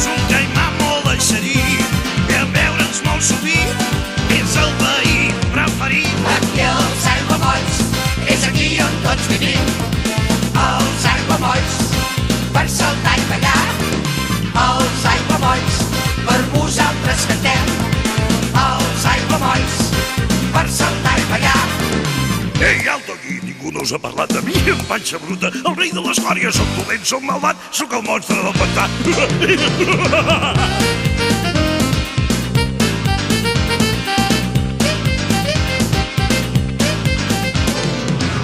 és un caimà molt eixerí i a veure'ns molt sovint és el veí preferit. Aquí els aiguamolls és aquí on tots vivim. Els aiguamolls per saltar i ballar. Els aiguamolls per vosaltres cantem. Els aiguamolls per saltar i ballar. Ei, alto aquí, ningú no us ha parlat de mi, en panxa bruta. El rei de l'escòria, soc dolent, soc malvat, soc el monstre del pantà.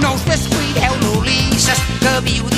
No us descuideu, l'Ulisses, que viu